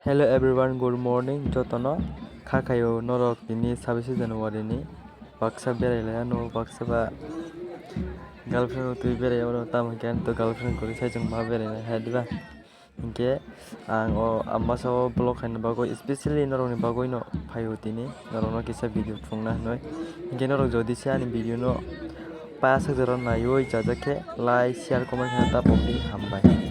Hello everyone, good morning. Jotono khakayo norok ini 26 Januari ni baksa beraya no baksa ba girlfriend tu beraya no tam kan to girlfriend ko sai jong ma beraya hadba inke ang o amasa o blog han bago especially norok ni bago no phayo tini norok no kisa video phungna noi inke norok jodi se ani video no pa sa jaron na yoi jajake like share comment hata popi hambai.